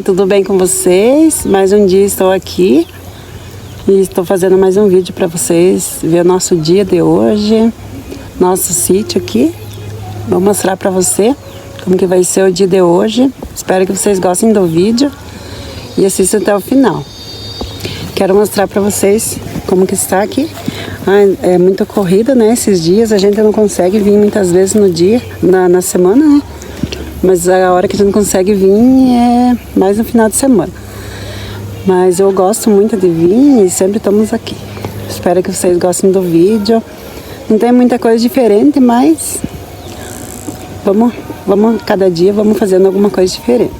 Tudo bem com vocês? Mais um dia estou aqui e estou fazendo mais um vídeo para vocês ver o nosso dia de hoje, nosso sítio aqui. Vou mostrar para você como que vai ser o dia de hoje. Espero que vocês gostem do vídeo e assistam até o final. Quero mostrar para vocês como que está aqui. É muito corrida, né? Esses dias a gente não consegue vir muitas vezes no dia, na semana, né? Mas a hora que a gente consegue vir é mais no final de semana. Mas eu gosto muito de vir e sempre estamos aqui. Espero que vocês gostem do vídeo. Não tem muita coisa diferente, mas vamos cada dia vamos fazendo alguma coisa diferente.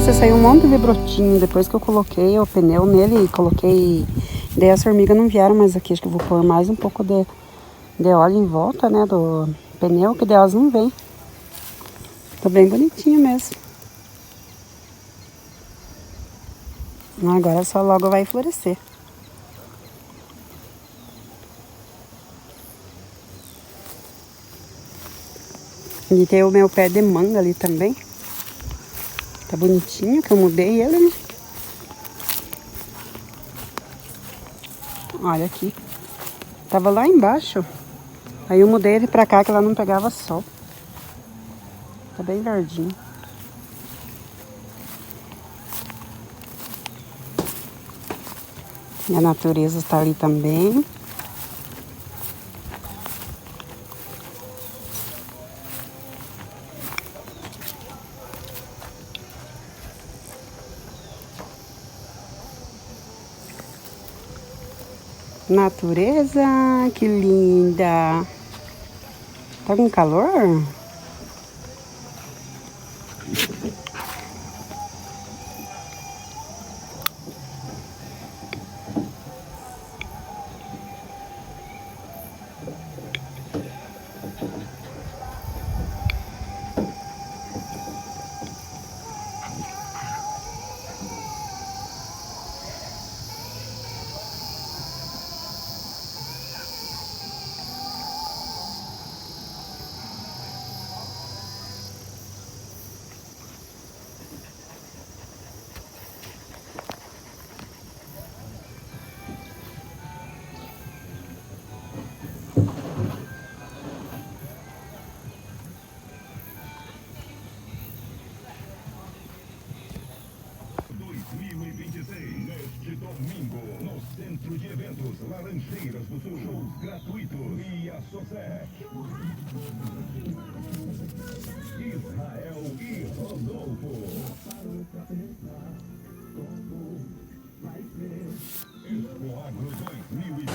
Nossa, saiu um monte de brotinho. Depois que eu coloquei o pneu nele e coloquei... Daí as formigas não vieram mais aqui. Acho que eu vou pôr mais um pouco de óleo em volta, né, do pneu, que daí elas não vêm. Tá bem bonitinho mesmo. Agora só logo vai florescer. E tem o meu pé de manga ali também. Tá bonitinho, que eu mudei ele, né? Olha aqui. Tava lá embaixo. Aí eu mudei ele pra cá, que lá não pegava sol. Tá bem verdinho. E a natureza tá ali também. Natureza, que linda. Tá com calor? Neste domingo, no Centro de Eventos Laranjeiras do Sul, shows gratuitos e a Sosé. Israel e Rodolfo. Expo Agro 2020.